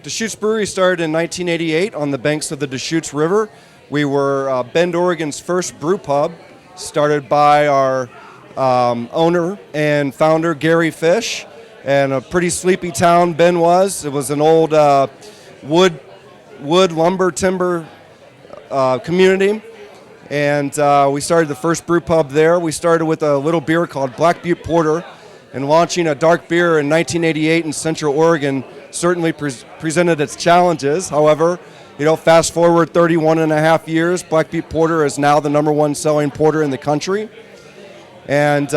Deschutes Brewery started in 1988 on the banks of the Deschutes River. We were Bend, Oregon's first brew pub, started by our owner and founder, Gary Fish, and a pretty sleepy town Bend was. It was an old wood, lumber, timber community, and we started the first brew pub there. We started with a little beer called Black Butte Porter, and launching a dark beer in 1988 in Central Oregon certainly presented its challenges. However, fast forward 31 and a half years, Black Butte Porter is now the #1 selling porter in the country. And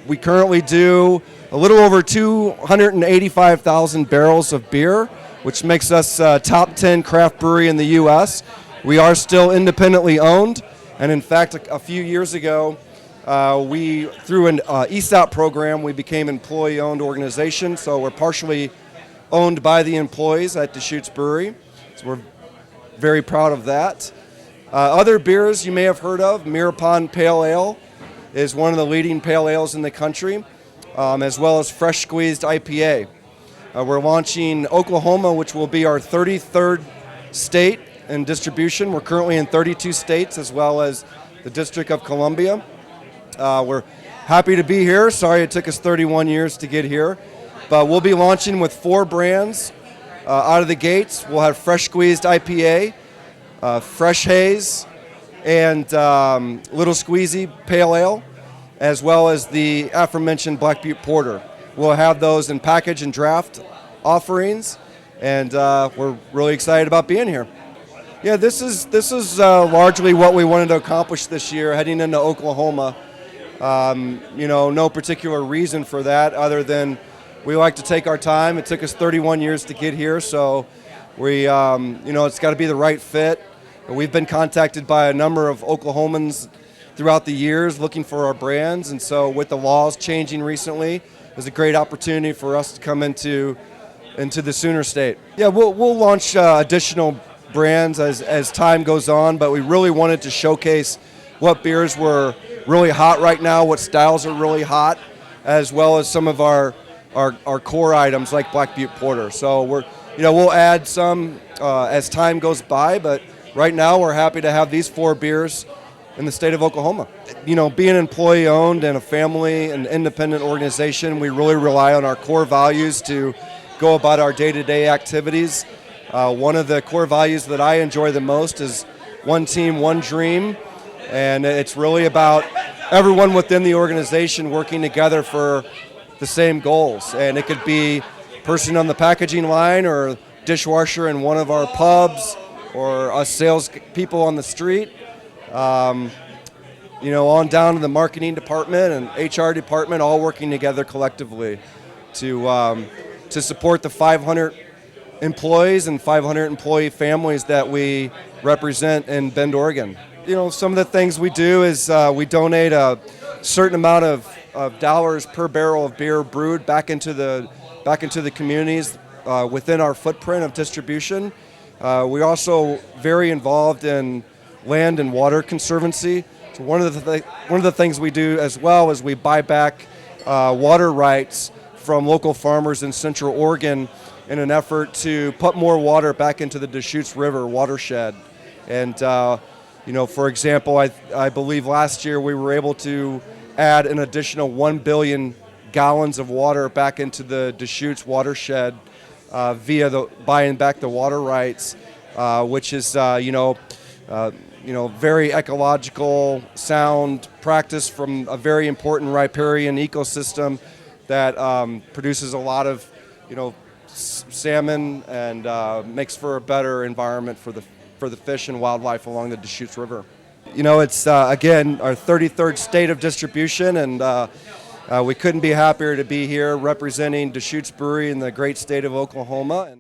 we currently do a little over 285,000 barrels of beer, which makes us top 10 craft brewery in the U.S. We are still independently owned, and in fact, a few years ago, through an ESOP program, we became an employee-owned organization, so we're partially owned by the employees at Deschutes Brewery, so we're very proud of that. Other beers you may have heard of, Mirror Pond Pale Ale is one of the leading pale ales in the country, as well as Fresh Squeezed IPA. We're launching Oklahoma, which will be our 33rd state in distribution. We're currently in 32 states, as well as the District of Columbia. We're happy to be here. Sorry it took us 31 years to get here. But we'll be launching with 4 brands out of the gates. We'll have Fresh Squeezed IPA, Fresh Haze, and Little Squeezy Pale Ale, as well as the aforementioned Black Butte Porter. We'll have those in package and draft offerings, and we're really excited about being here. Yeah, this is largely what we wanted to accomplish this year, heading into Oklahoma. No particular reason for that other than we like to take our time. It took us 31 years to get here, so we, it's got to be the right fit. We've been contacted by a number of Oklahomans throughout the years looking for our brands, and so with the laws changing recently, it's a great opportunity for us to come into the Sooner State. Yeah, we'll launch additional brands as time goes on, but we really wanted to showcase what beers were really hot right now, what styles are really hot, as well as some of our core items like Black Butte Porter. So we'll add some as time goes by, but right now we're happy to have these 4 beers in the state of Oklahoma. Being employee owned and a family and independent organization, we really rely on our core values to go about our day-to-day activities. One of the core values that I enjoy the most is one team, one dream, and it's really about everyone within the organization working together for the same goals. And it could be person on the packaging line or dishwasher in one of our pubs or us sales people on the street, on down to the marketing department and HR department, all working together collectively to support the 500 employees and 500 employee families that we represent in Bend, Oregon. Some of the things we do is we donate a certain amount of dollars per barrel of beer brewed back into the communities within our footprint of distribution. We're also very involved in land and water conservancy. So one of the things we do as well is we buy back water rights from local farmers in Central Oregon in an effort to put more water back into the Deschutes River watershed. And for example, I believe last year we were able to add an additional 1 billion gallons of water back into the Deschutes watershed via the buying back the water rights, which is very ecological, sound practice from a very important riparian ecosystem that produces a lot of salmon and makes for a better environment for the fish and wildlife along the Deschutes River. It's, again, our 33rd state of distribution, and we couldn't be happier to be here representing Deschutes Brewery in the great state of Oklahoma.